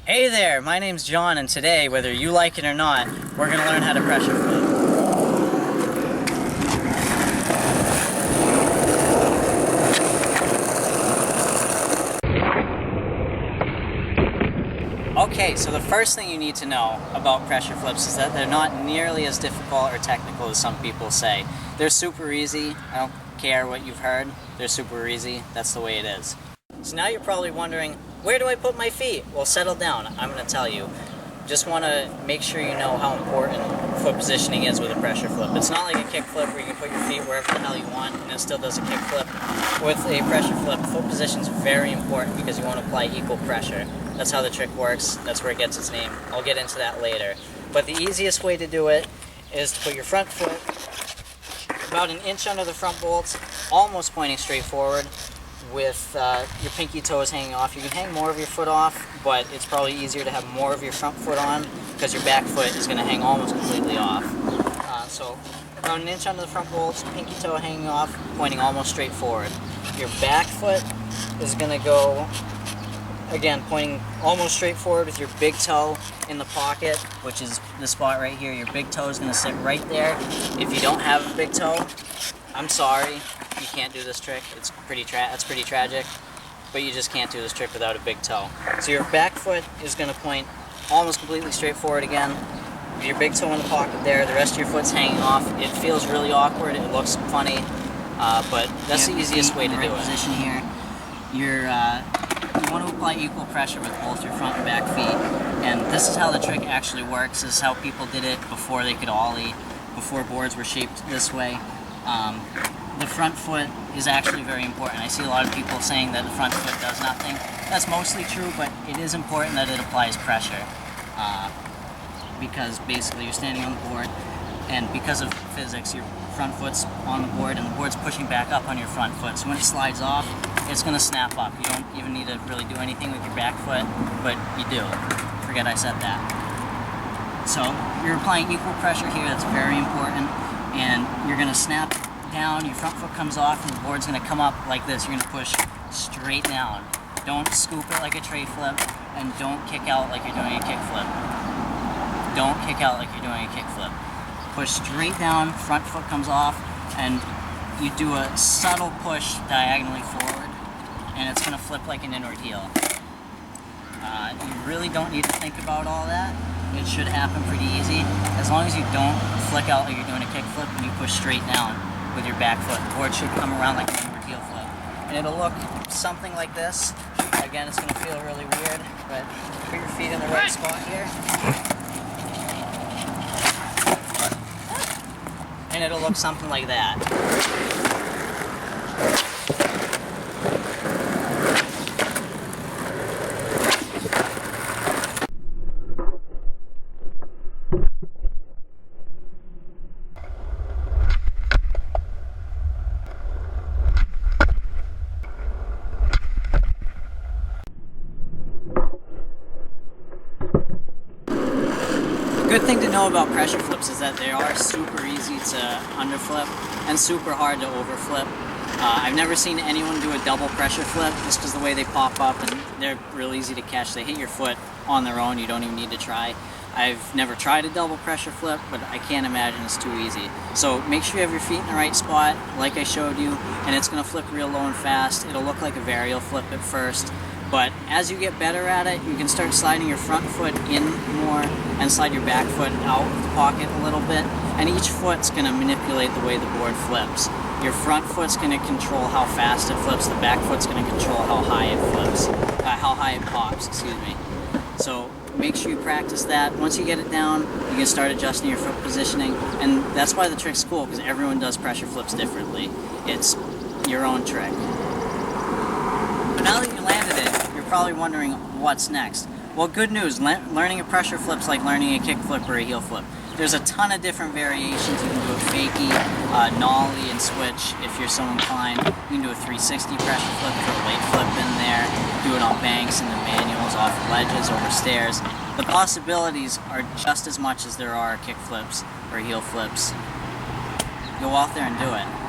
Hey there, my name's John, and today, whether you like it or not, we're going to learn how to pressure flip. Okay, so the first thing you need to know about pressure flips is that they're not nearly as difficult or technical as some people say. They're super easy. I don't care what you've heard. They're super easy. That's the way it is. So now you're probably wondering, where do I put my feet? Well, settle down. I'm going to tell you. Just want to make sure you know how important foot positioning is with a pressure flip. It's not like a kick flip where you can put your feet wherever the hell you want and it still does a kick flip. With a pressure flip, foot position is very important because you want to apply equal pressure. That's how the trick works. That's where it gets its name. I'll get into that later. But the easiest way to do it is to put your front foot about an inch under the front bolts, almost pointing straight forward, with your pinky toes hanging off. You can hang more of your foot off, but it's probably easier to have more of your front foot on because your back foot is going to hang almost completely off. So about an inch under the front bolts, pinky toe hanging off, pointing almost straight forward. Your back foot is going to go, again, pointing almost straight forward with your big toe in the pocket, which is the spot right here. Your big toe is going to sit right there. If you don't have a big toe, I'm sorry, you can't do this trick. It's that's pretty tragic, but you just can't do this trick without a big toe. So your back foot is going to point almost completely straight forward again. With your big toe in the pocket there, the rest of your foot's hanging off. It feels really awkward. It looks funny, but that's the easiest way to do it. Position here. You want to apply equal pressure with both your front and back feet, and this is how the trick actually works. This is how people did it before they could ollie, before boards were shaped this way. The front foot is actually very important. I see a lot of people saying that the front foot does nothing. That's mostly true, but it is important that it applies pressure because basically you're standing on the board, and because of physics, your front foot's on the board and the board's pushing back up on your front foot. So when it slides off, it's going to snap up. You don't even need to really do anything with your back foot, but you do. Forget I said that. So you're applying equal pressure here. That's very important. And you're going to snap down, your front foot comes off, and the board's going to come up like this. You're going to push straight down. Don't scoop it like a tray flip, and don't kick out like you're doing a kick flip. Don't kick out like you're doing a kick flip. Push straight down, front foot comes off, and you do a subtle push diagonally forward, and it's going to flip like an inward heel. You really don't need to think about all that. It should happen pretty easy. As long as you don't flick out like you're doing a kick flip and you push straight down with your back foot, the board should come around like an inward heel flip. And it'll look something like this. Again, it's going to feel really weird, but put your feet in the right spot here. And it'll look something like that. The good thing to know about pressure flips is that they are super easy to underflip and super hard to overflip. I've never seen anyone do a double pressure flip just because the way they pop up, and they're real easy to catch. They hit your foot on their own. You don't even need to try. I've never tried a double pressure flip, but I can't imagine it's too easy. So make sure you have your feet in the right spot, like I showed you, and it's going to flip real low and fast. It'll look like a varial flip at first, but as you get better at it, you can start sliding your front foot in more and slide your back foot out of the pocket a little bit, and each foot's going to manipulate the way the board flips. Your front foot's going to control how fast it flips, the back foot's going to control how high it flips, how high it pops, excuse me. So make sure you practice that. Once you get it down, you can start adjusting your foot positioning, and that's why the trick's cool, because everyone does pressure flips differently. It's your own trick. But now that you landed it, you're probably wondering what's next. Well, good news, learning a pressure flip's like learning a kick flip or a heel flip. There's a ton of different variations. You can do a fakie, nollie, and switch if you're so inclined. You can do a 360 pressure flip, throw a late flip in there, do it on banks in the manuals, off ledges, over stairs. The possibilities are just as much as there are kick flips or heel flips. Go out there and do it.